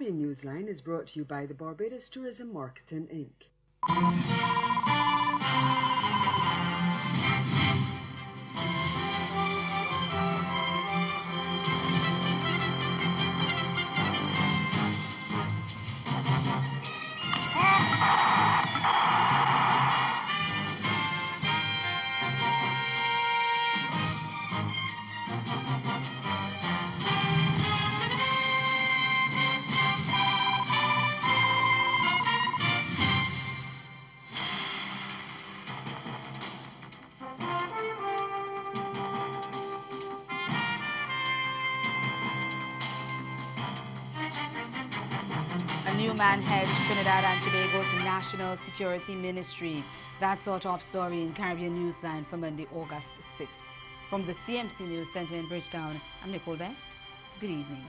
Caribbean Newsline is brought to you by the Barbados Tourism Marketing, Inc. A new man heads Trinidad and Tobago's National Security Ministry. That's our top story in Caribbean Newsline for Monday, August 6th. From the CMC News Center in Bridgetown, I'm Nicole Best. Good evening.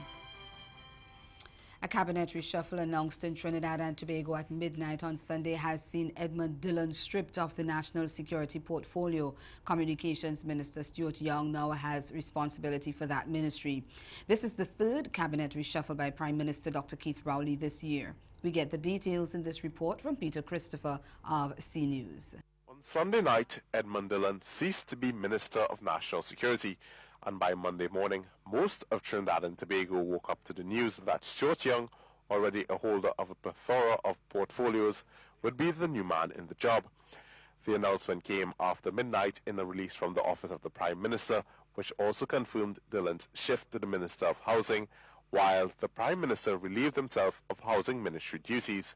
A cabinet reshuffle announced in Trinidad and Tobago at midnight on Sunday has seen Edmund Dillon stripped of the national security portfolio. Communications Minister Stuart Young now has responsibility for that ministry. This is the third cabinet reshuffle by Prime Minister Dr. Keith Rowley this year. We get the details in this report from Peter Christopher of C News. On Sunday night, Edmund Dillon ceased to be Minister of National Security, and by Monday morning, most of Trinidad and Tobago woke up to the news that Stuart Young, already a holder of a plethora of portfolios, would be the new man in the job. The announcement came after midnight in a release from the Office of the Prime Minister, which also confirmed Dillon's shift to the Minister of Housing, while the Prime Minister relieved himself of Housing Ministry duties.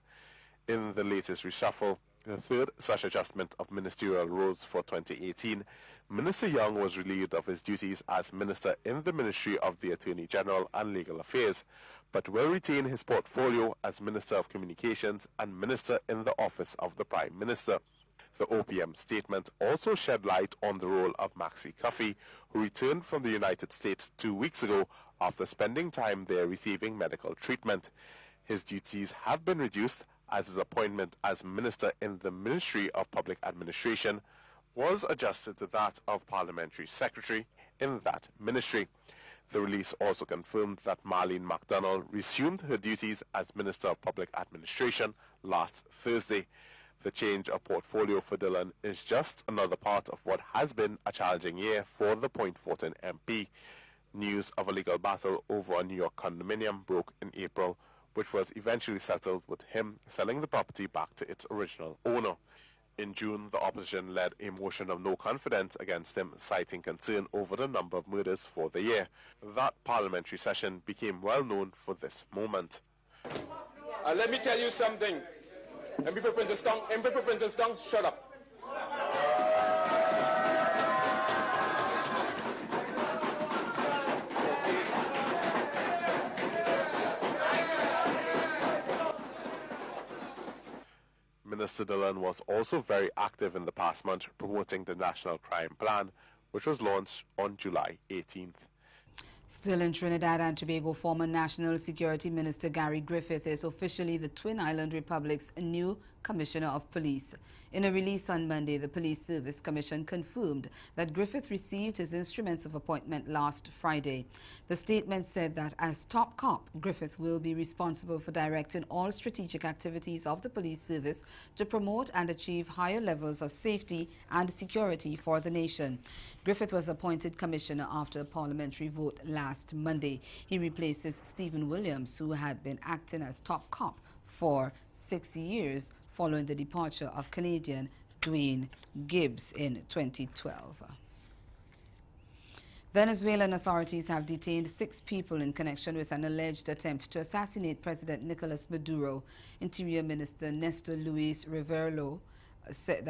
In the latest reshuffle, the third such adjustment of ministerial roles for 2018, Minister Young was relieved of his duties as Minister in the Ministry of the Attorney General and Legal Affairs, but will retain his portfolio as Minister of Communications and Minister in the Office of the Prime Minister. The OPM statement also shed light on the role of Maxie Cuffey, who returned from the United States 2 weeks ago after spending time there receiving medical treatment. His duties have been reduced as his appointment as Minister in the Ministry of Public Administration was adjusted to that of Parliamentary Secretary in that ministry. The release also confirmed that Marlene MacDonald resumed her duties as Minister of Public Administration last Thursday. The change of portfolio for Dillon is just another part of what has been a challenging year for the Point Fortin MP. News of a legal battle over a New York condominium broke in April, which was eventually settled with him selling the property back to its original owner. In June, the opposition led a motion of no confidence against him, citing concern over the number of murders for the year. That parliamentary session became well known for this moment. Let me tell you something. MP Princess Tong, shut up. Minister Dillon was also very active in the past month promoting the National Crime Plan, which was launched on July 18th. Still in Trinidad and Tobago, former National Security Minister Gary Griffith is officially the Twin Island Republic's new Commissioner of Police. In a release on Monday, the Police Service Commission confirmed that Griffith received his instruments of appointment last Friday. The statement said that as top cop, Griffith will be responsible for directing all strategic activities of the police service to promote and achieve higher levels of safety and security for the nation. Griffith was appointed commissioner after a parliamentary vote last Monday. He replaces Stephen Williams, who had been acting as top cop for 6 years following the departure of Canadian Dwayne Gibbs in 2012. Venezuelan authorities have detained 6 people in connection with an alleged attempt to assassinate President Nicolas Maduro. Interior Minister Nestor Luis Rivero said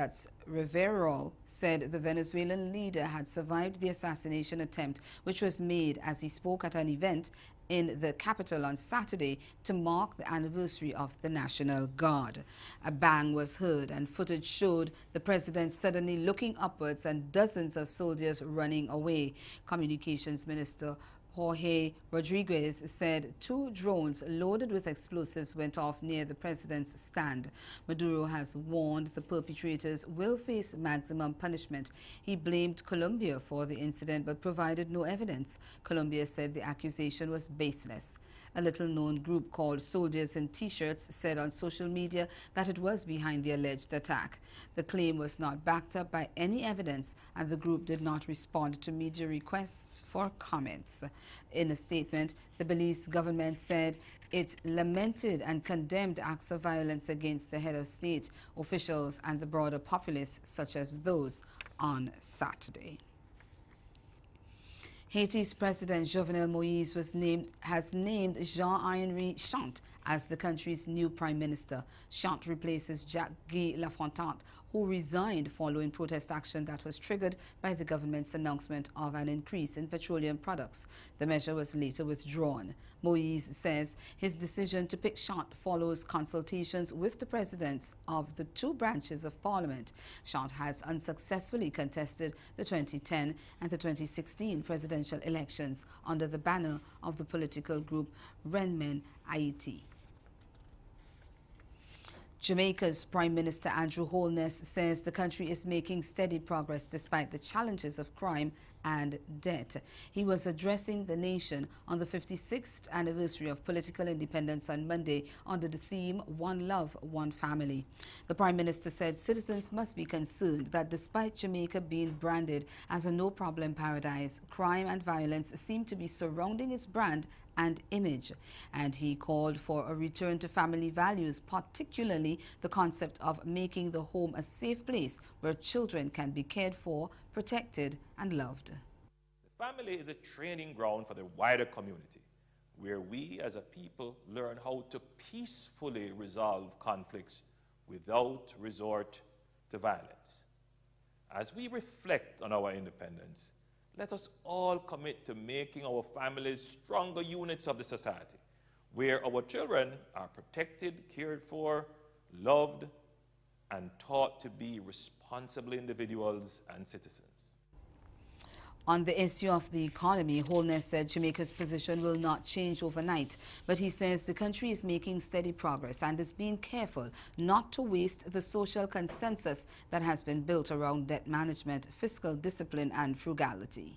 the Venezuelan leader had survived the assassination attempt, which was made as he spoke at an event in the capital on Saturday to mark the anniversary of the National Guard. A bang was heard and footage showed the president suddenly looking upwards and dozens of soldiers running away. Communications Minister Jorge Rodriguez said 2 drones loaded with explosives went off near the president's stand. Maduro has warned the perpetrators will face maximum punishment. He blamed Colombia for the incident but provided no evidence. Colombia said the accusation was baseless. A little-known group called Soldiers in T-shirts said on social media that it was behind the alleged attack. The claim was not backed up by any evidence, and the group did not respond to media requests for comments. In a statement, the Belize government said it lamented and condemned acts of violence against the head of state, officials, and the broader populace, such as those on Saturday. Haiti's President Jovenel Moïse has named Jean-Henri Chant as the country's new prime minister. Chant replaces Jacques-Guy Lafontaine, who resigned following protest action that was triggered by the government's announcement of an increase in petroleum products. The measure was later withdrawn. Moïse says his decision to pick Chant follows consultations with the presidents of the two branches of parliament. Chant has unsuccessfully contested the 2010 and the 2016 presidential elections under the banner of the political group Renmen Haiti. Jamaica's Prime Minister Andrew Holness says the country is making steady progress despite the challenges of crime and debt. He was addressing the nation on the 56th anniversary of political independence on Monday under the theme One Love, One Family. The Prime Minister said citizens must be concerned that despite Jamaica being branded as a no-problem paradise, crime and violence seem to be surrounding its brand and image, and he called for a return to family values, particularly the concept of making the home a safe place where children can be cared for, protected and loved. The family is a training ground for the wider community, where we as a people learn how to peacefully resolve conflicts without resort to violence. As we reflect on our independence, let us all commit to making our families stronger units of the society, where our children are protected, cared for, loved, and taught to be responsible individuals and citizens. On the issue of the economy, Holness said Jamaica's position will not change overnight, but he says the country is making steady progress and is being careful not to waste the social consensus that has been built around debt management, fiscal discipline and frugality.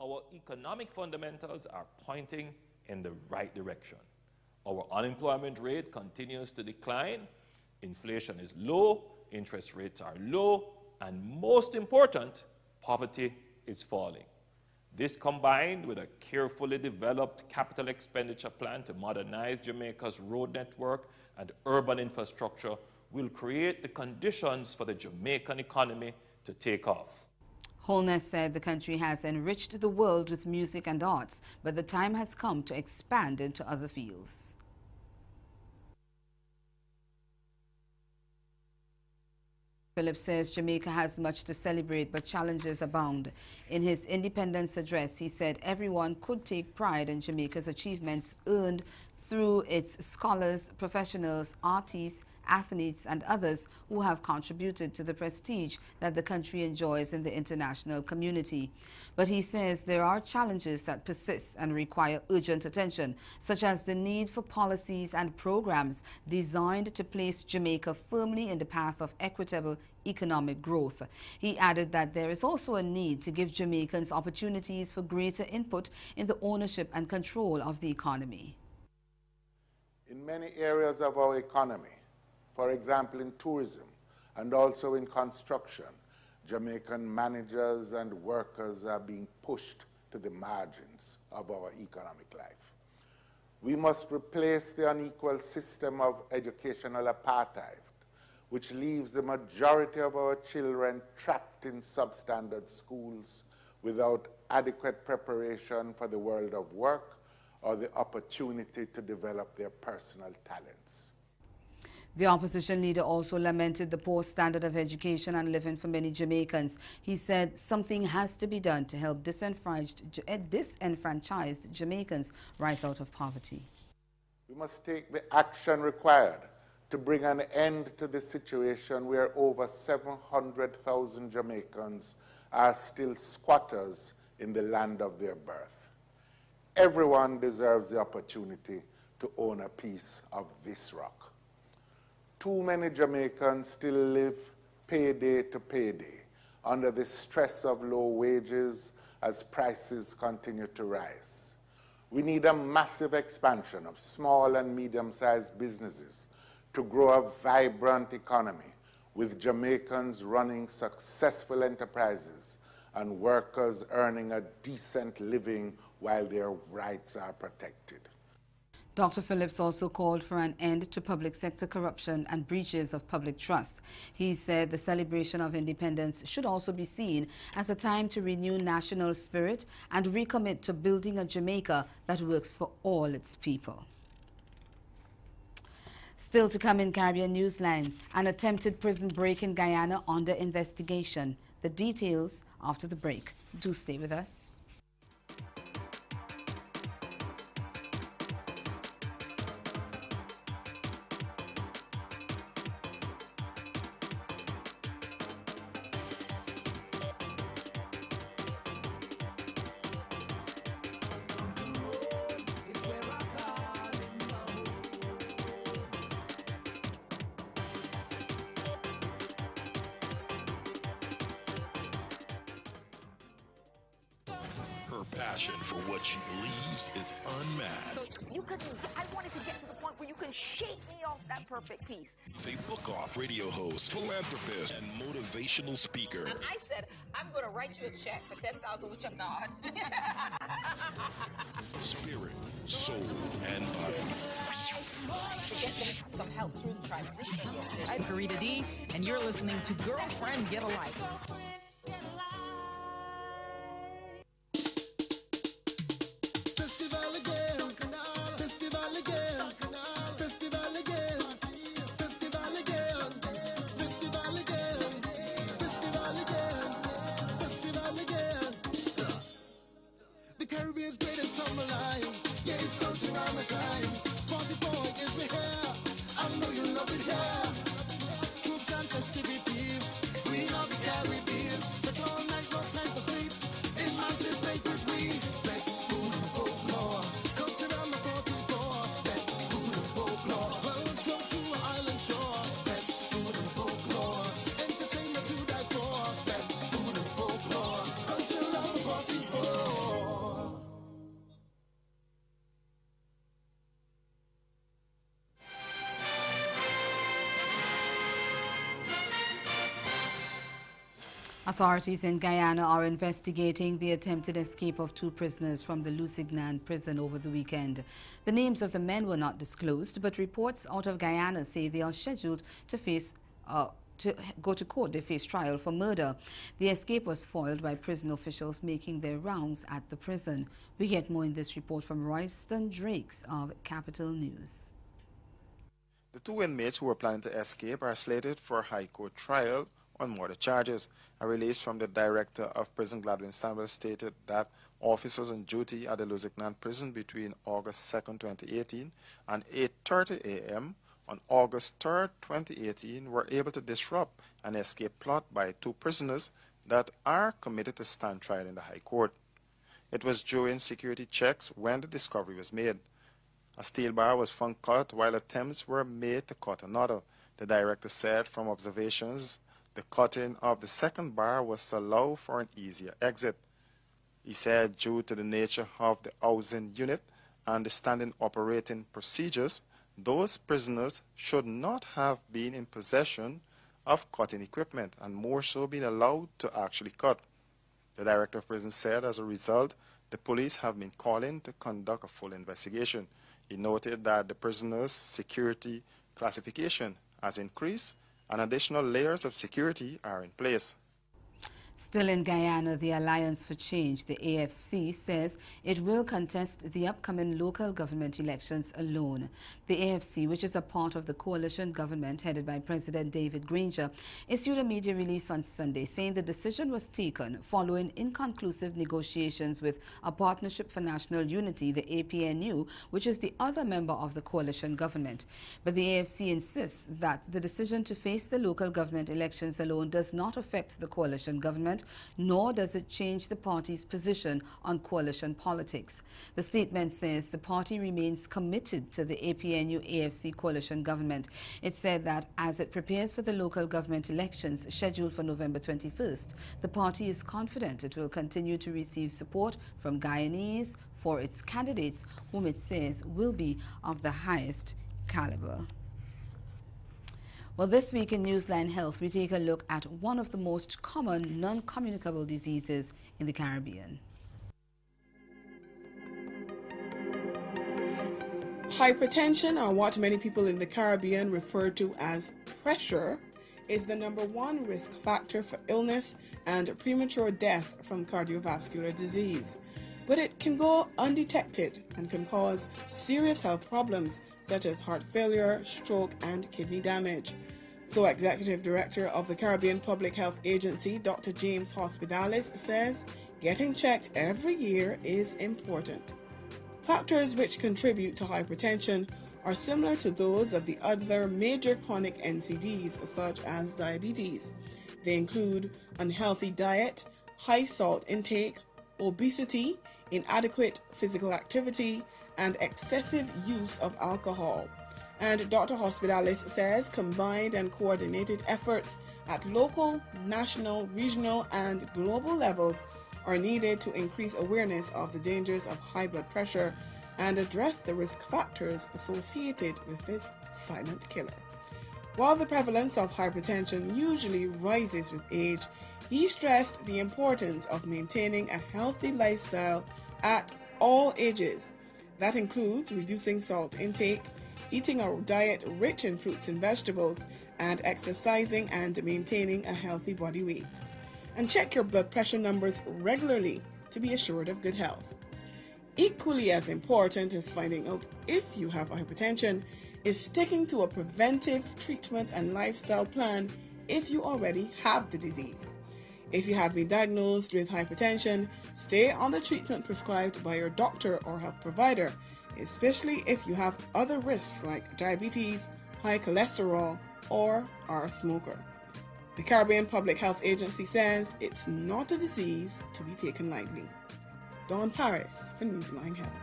Our economic fundamentals are pointing in the right direction. Our unemployment rate continues to decline, inflation is low, interest rates are low, and most important, poverty is falling. This, combined with a carefully developed capital expenditure plan to modernize Jamaica's road network and urban infrastructure, will create the conditions for the Jamaican economy to take off. Holness said the country has enriched the world with music and arts, but the time has come to expand into other fields. Phillips says Jamaica has much to celebrate, but challenges abound. In his independence address, he said everyone could take pride in Jamaica's achievements earned through its scholars, professionals, artists, athletes and others who have contributed to the prestige that the country enjoys in the international community. But he says there are challenges that persist and require urgent attention, such as the need for policies and programs designed to place Jamaica firmly in the path of equitable economic growth. He added that there is also a need to give Jamaicans opportunities for greater input in the ownership and control of the economy. In many areas of our economy, for example in tourism and also in construction, Jamaican managers and workers are being pushed to the margins of our economic life. We must replace the unequal system of educational apartheid, which leaves the majority of our children trapped in substandard schools without adequate preparation for the world of work or the opportunity to develop their personal talents. The opposition leader also lamented the poor standard of education and living for many Jamaicans. He said something has to be done to help disenfranchised Jamaicans rise out of poverty. We must take the action required to bring an end to the situation where over 700,000 Jamaicans are still squatters in the land of their birth. Everyone deserves the opportunity to own a piece of this rock. Too many Jamaicans still live payday to payday under the stress of low wages as prices continue to rise. We need a massive expansion of small and medium-sized businesses to grow a vibrant economy, with Jamaicans running successful enterprises and workers earning a decent living while their rights are protected. Dr. Phillips also called for an end to public sector corruption and breaches of public trust. He said the celebration of independence should also be seen as a time to renew national spirit and recommit to building a Jamaica that works for all its people. Still to come in Caribbean Newsline, an attempted prison break in Guyana under investigation. The details after the break. Do stay with us. Her passion for what she believes is unmatched. You couldn't, I wanted to get to the point where you can shake me off that perfect piece. She's a book-off radio host, philanthropist, and motivational speaker. And I said, I'm going to write you a check for $10,000, which I'm not. Spirit, soul, and body. To get them some help through the transition. I'm Karita D, and you're listening to Girlfriend Get a Life. Authorities in Guyana are investigating the attempted escape of 2 prisoners from the Lusignan prison over the weekend. The names of the men were not disclosed, but reports out of Guyana say they are scheduled to go to court. They face trial for murder. The escape was foiled by prison officials making their rounds at the prison. We get more in this report from Royston Drakes of Capital News. The 2 inmates who were planning to escape are slated for a High Court trial on murder charges. A release from the director of prison, Gladwin Samuel, stated that officers on duty at the Lusignan prison between August 2, 2018 and 8:30 a.m. on August 3, 2018 were able to disrupt an escape plot by 2 prisoners that are committed to stand trial in the High Court. It was during security checks when the discovery was made. A steel bar was found cut while attempts were made to cut another. The director said from observations, the cutting of the second bar was to allow for an easier exit. He said due to the nature of the housing unit and the standing operating procedures, those prisoners should not have been in possession of cutting equipment and more so being allowed to actually cut. The director of prison said as a result, the police have been calling to conduct a full investigation. He noted that the prisoners' security classification has increased and additional layers of security are in place. Still in Guyana, the Alliance for Change, the AFC, says it will contest the upcoming local government elections alone. The AFC, which is a part of the coalition government headed by President David Granger, issued a media release on Sunday saying the decision was taken following inconclusive negotiations with a Partnership for National Unity, the APNU, which is the other member of the coalition government. But the AFC insists that the decision to face the local government elections alone does not affect the coalition government, nor does it change the party's position on coalition politics. The statement says the party remains committed to the APNU-AFC coalition government. It said that as it prepares for the local government elections scheduled for November 21st, the party is confident it will continue to receive support from Guyanese, for its candidates, whom it says will be of the highest caliber. Well, this week in Newsline Health, we take a look at one of the most common non-communicable diseases in the Caribbean. Hypertension, or what many people in the Caribbean refer to as pressure, is the #1 risk factor for illness and premature death from cardiovascular disease. But it can go undetected and can cause serious health problems such as heart failure, stroke, and kidney damage. So Executive Director of the Caribbean Public Health Agency, Dr. James Hospitalis, says getting checked every year is important. Factors which contribute to hypertension are similar to those of the other major chronic NCDs, such as diabetes. They include unhealthy diet, high salt intake, obesity, inadequate physical activity, and excessive use of alcohol. And Dr. Hospitalis says combined and coordinated efforts at local, national, regional, and global levels are needed to increase awareness of the dangers of high blood pressure and address the risk factors associated with this silent killer. While the prevalence of hypertension usually rises with age, he stressed the importance of maintaining a healthy lifestyle at all ages. That includes reducing salt intake, eating a diet rich in fruits and vegetables, and exercising and maintaining a healthy body weight. And check your blood pressure numbers regularly to be assured of good health. Equally as important as finding out if you have hypertension is sticking to a preventive treatment and lifestyle plan if you already have the disease. If you have been diagnosed with hypertension, stay on the treatment prescribed by your doctor or health provider, especially if you have other risks like diabetes, high cholesterol, or are a smoker. The Caribbean Public Health Agency says it's not a disease to be taken lightly. Dawn Paris for Newsline Health.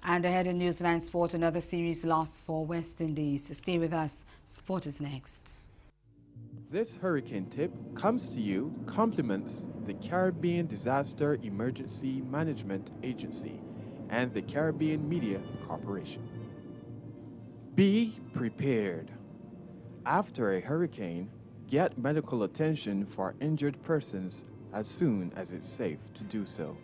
And ahead in Newsline Sport, another series loss for West Indies. Stay with us. Sport is next. This hurricane tip comes to you compliments the Caribbean Disaster Emergency Management Agency and the Caribbean Media Corporation. Be prepared. After a hurricane, get medical attention for injured persons as soon as it's safe to do so.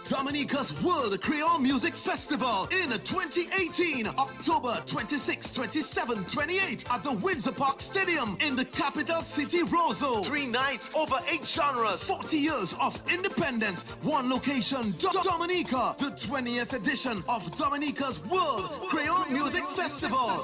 Dominica's World Creole Music Festival in 2018, October 26, 27, 28 at the Windsor Park Stadium in the capital city, Roseau. 3 nights, over 8 genres, 40 years of independence, 1 location, Dominica, the 20th edition of Dominica's World Creole Music Festival.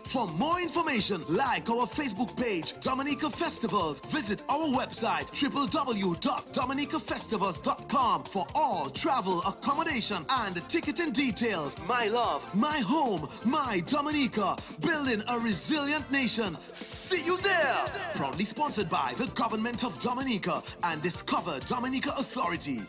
For more information, like our Facebook page, Dominica Festivals. Visit our website, www.dominicafestivals.com for all travel, accommodation, and ticketing details. My love, my home, my Dominica, building a resilient nation. See you there! Proudly sponsored by the Government of Dominica and Discover Dominica Authority.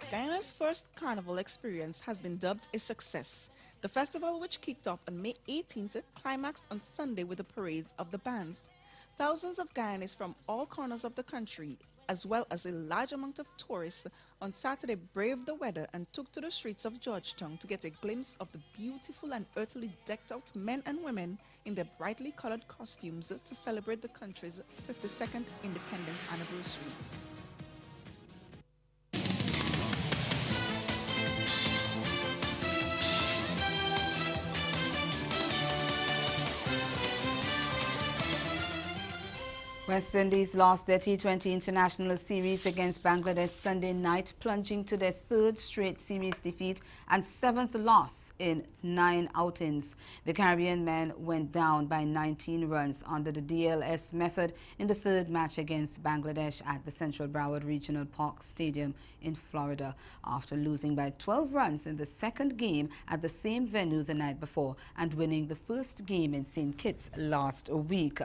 Guyana's first carnival experience has been dubbed a success. The festival, which kicked off on May 18th, climaxed on Sunday with the parades of the bands. Thousands of Guyanese from all corners of the country, as well as a large amount of tourists, on Saturday braved the weather and took to the streets of Georgetown to get a glimpse of the beautiful and earthily decked out men and women in their brightly colored costumes to celebrate the country's 52nd independence anniversary. West Indies lost their T20 International Series against Bangladesh Sunday night, plunging to their 3rd straight series defeat and 7th loss in 9 outings. The Caribbean men went down by 19 runs under the DLS method in the 3rd match against Bangladesh at the Central Broward Regional Park Stadium in Florida, after losing by 12 runs in the 2nd game at the same venue the night before and winning the 1st game in St. Kitts last week.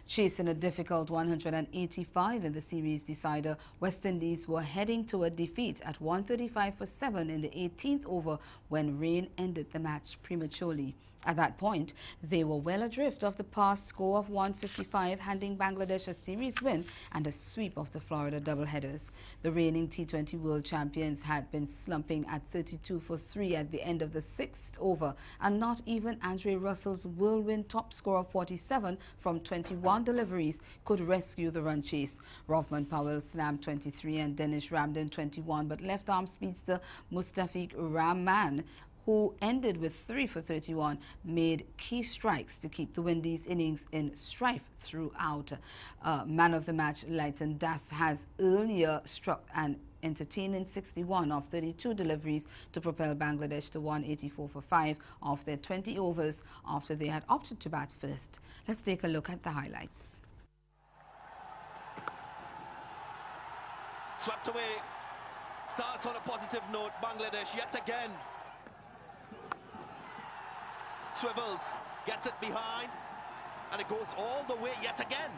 Chasing a difficult 185 in the series decider, West Indies were heading to a defeat at 135 for 7 in the 18th over when rain ended ended the match prematurely. At that point, they were well adrift of the past score of 155, handing Bangladesh a series win and a sweep of the Florida doubleheaders. The reigning T20 world champions had been slumping at 32 for 3 at the end of the 6th over, and not even Andre Russell's whirlwind top score of 47 from 21 deliveries could rescue the run chase. Rovman Powell slammed 23 and Danish Ramden 21, but left-arm speedster Mustafiq Rahman, who ended with 3 for 31, made key strikes to keep the Windies innings in strife throughout. Man of the match Leighton Das has earlier struck an entertaining 61 of 32 deliveries to propel Bangladesh to 184 for 5 of their 20 overs after they had opted to bat first. Let's take a look at the highlights. Swept away. Starts on a positive note. Bangladesh yet again. Swivels, gets it behind, and it goes all the way yet again.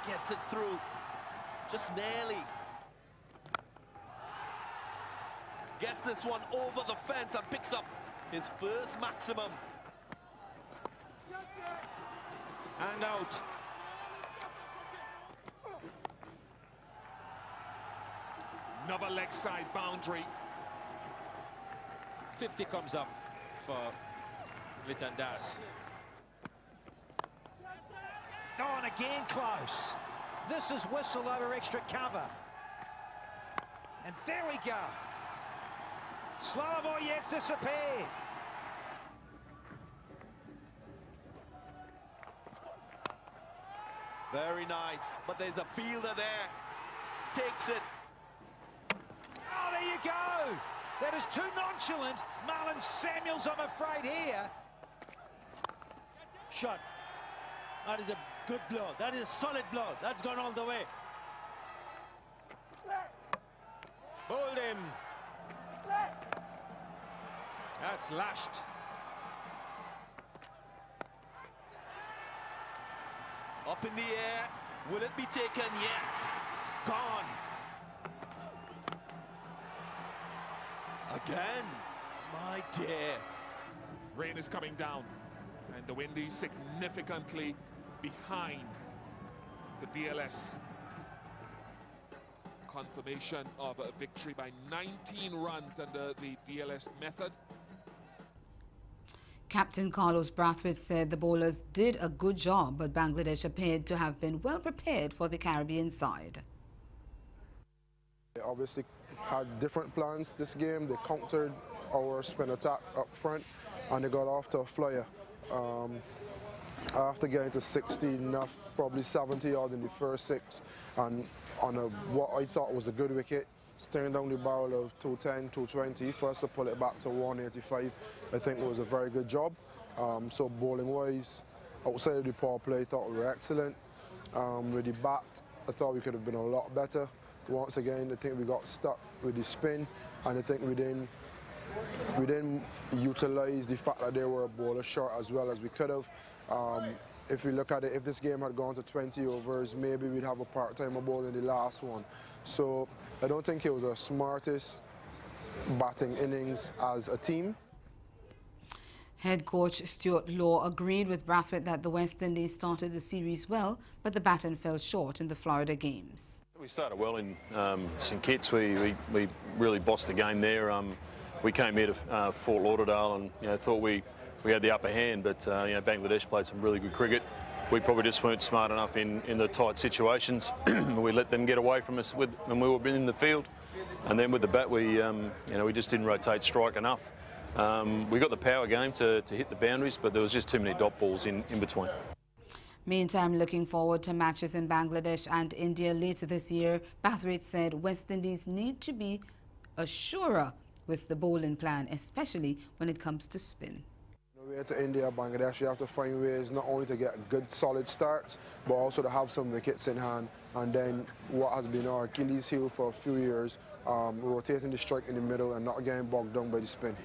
Gets it through, just nearly. Gets this one over the fence and picks up his first maximum. And out. Another leg side boundary. 50 comes up for Leighton Das. Oh, and again close. This is whistled over extra cover. And there we go. Slower boy yet disappear. Very nice, but there's a fielder there. Takes it. Oh, there you go. That is too nonchalant. Marlon Samuels, I'm afraid, here. Shot. That is a good blow. That is a solid blow. That's gone all the way. Bowled him. That's lashed. Up in the air. Will it be taken? Yes. Gone. Again, my dear. Rain is coming down, and the Windies significantly behind the DLS. Confirmation of a victory by 19 runs under the DLS method. Captain Carlos Brathwaite said the bowlers did a good job, but Bangladesh appeared to have been well prepared for the Caribbean side. They obviously had different plans this game. They countered our spin attack up front, and they got off to a flyer. After getting to 60, enough, probably 70 odd in the first 6, and on what I thought was a good wicket, staring down the barrel of 210, 220, first to pull it back to 185, I think it was a very good job. So bowling-wise, outside of the power play, I thought we were excellent. With the bat, I thought we could have been a lot better. Once again, I think we got stuck with the spin, and I think we didn't utilize the fact that they were a bowler short as well as we could have. If we look at it, if this game had gone to 20 overs, maybe we'd have a part-timer ball in the last one. So I don't think it was the smartest batting innings as a team. Head coach Stuart Law agreed with Brathwaite that the West Indies started the series well, but the baton fell short in the Florida games. We started well in St Kitts. We really bossed the game there. We came here to Fort Lauderdale and thought we had the upper hand, but Bangladesh played some really good cricket. We probably just weren't smart enough in the tight situations. We let them get away from us when we were in the field, and then with the bat we just didn't rotate strike enough. We got the power game to hit the boundaries, but there was just too many dot balls in between. Meantime, looking forward to matches in Bangladesh and India later this year, Brathwaite said West Indies need to be surer with the bowling plan, especially when it comes to spin. We're to India, Bangladesh, you have to find ways not only to get good solid starts, but also to have some wickets in hand. And then what has been our Achilles heel for a few years, rotating the strike in the middle and not getting bogged down by the spin.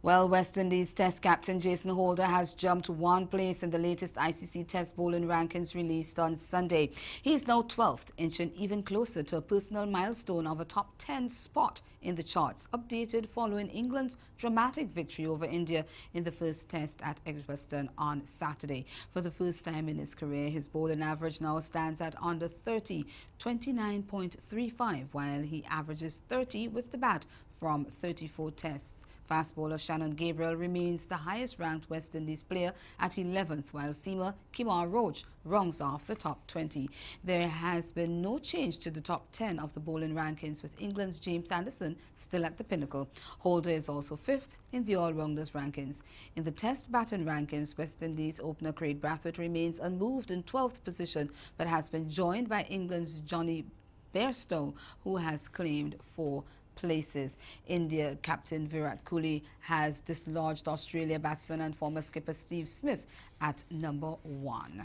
Well, West Indies Test captain Jason Holder has jumped one place in the latest ICC Test bowling rankings released on Sunday. He is now 12th, inching even closer to a personal milestone of a top 10 spot in the charts, updated following England's dramatic victory over India in the first Test at Edgbaston on Saturday. For the first time in his career, his bowling average now stands at under 30, 29.35, while he averages 30 with the bat from 34 tests. Fast bowler Shannon Gabriel remains the highest-ranked West Indies player at 11th, while seamer Kimar Roach rounds off the top 20. There has been no change to the top 10 of the bowling rankings, with England's James Anderson still at the pinnacle. Holder is also 5th in the all-rounders rankings. In the Test batting rankings, West Indies opener Craig Brathwaite remains unmoved in 12th position, but has been joined by England's Johnny Bairstow, who has claimed 4 places. India captain Virat Kohli has dislodged Australia batsman and former skipper Steve Smith at number 1.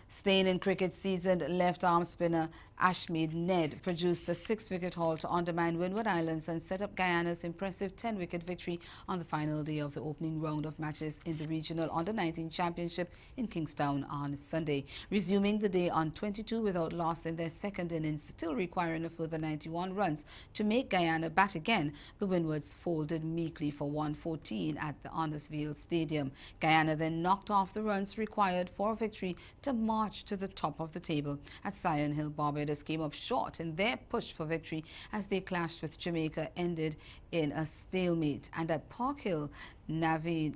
Staying in cricket, seasoned left-arm spinner Ashmead Ned produced a 6-wicket haul to undermine Windward Islands and set up Guyana's impressive 10-wicket victory on the final day of the opening round of matches in the regional Under-19 Championship in Kingstown on Sunday. Resuming the day on 22 without loss in their second innings, still requiring a further 91 runs to make Guyana bat again, the Windwards folded meekly for 114 at the Arnoldsville Stadium. Guyana then knocked off the runs required for a victory to march to the top of the table. At Sion Hill, Barbados came up short in their push for victory as they clashed with Jamaica ended in a stalemate. And at Park Hill, Naveed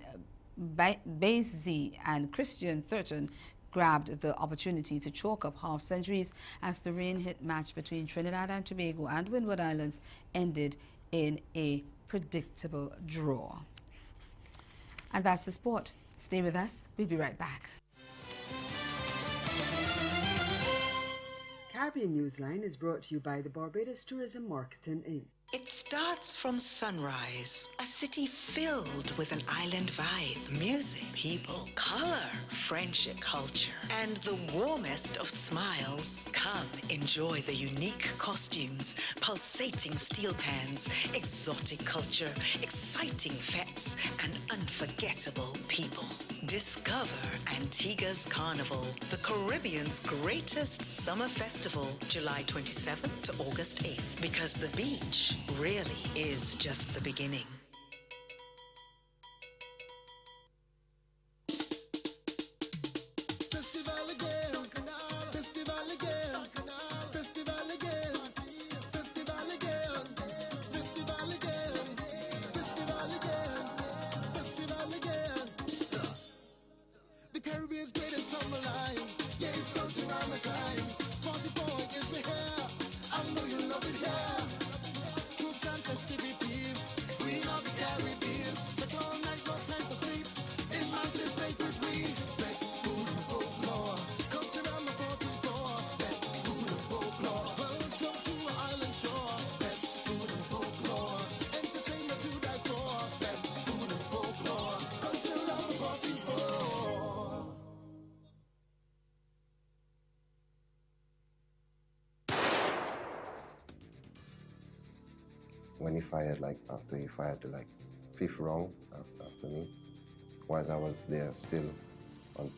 Basie and Christian Thurton grabbed the opportunity to chalk up half centuries as the rain-hit match between Trinidad and Tobago and Windward Islands ended in a predictable draw. And that's the sport. Stay with us. We'll be right back. Caribbean Newsline is brought to you by the Barbados Tourism Marketing Inc. It starts from sunrise, a city filled with an island vibe, music, people, color, friendship, culture, and the warmest of smiles. Come enjoy the unique costumes, pulsating steel pans, exotic culture, exciting fetes, and unforgettable people. Discover Antigua's Carnival, the Caribbean's greatest summer festival, July 27th to August 8th, because the beach really is just the beginning. The Caribbean's greatest summer line. Yeah, it's country around my time. 44 gives me hair. I know you love it here. Troops and festivities. We love the Caribbean. The all night, no time for sleep. Emancipate with we. Black food and folklore. Culture around the 44. Black food and folklore. Welcome to our island shore. Black food and folklore. Entertainment to die for. Black food and folklore. Culture around the 44. When he fired, after he fired the 5th round after me, whilst I was there still on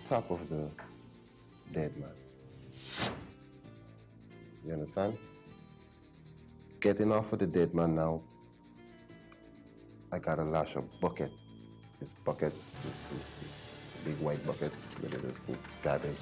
top of the dead man. You understand? Getting off of the dead man now, I gotta lash a bucket. It's buckets, it's big white buckets, where they just put garbage.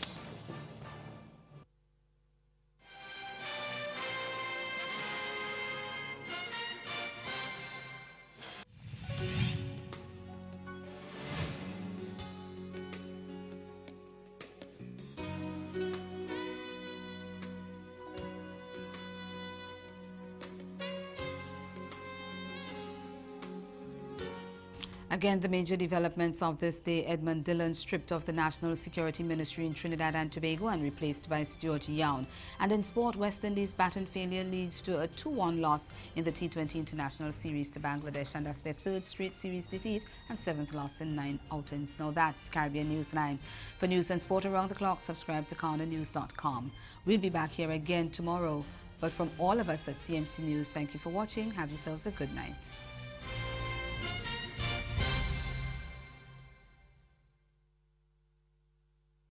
Again, the major developments of this day: Edmund Dillon stripped of the National Security Ministry in Trinidad and Tobago and replaced by Stuart Yown. And in sport, West Indies' baton failure leads to a 2-1 loss in the T20 International Series to Bangladesh, and that's their 3rd straight series defeat and 7th loss in 9 outings. Now that's Caribbean Newsline. For news and sport around the clock, subscribe to CarnaNews.com. We'll be back here again tomorrow But from all of us at CMC News, thank you for watching. Have yourselves a good night.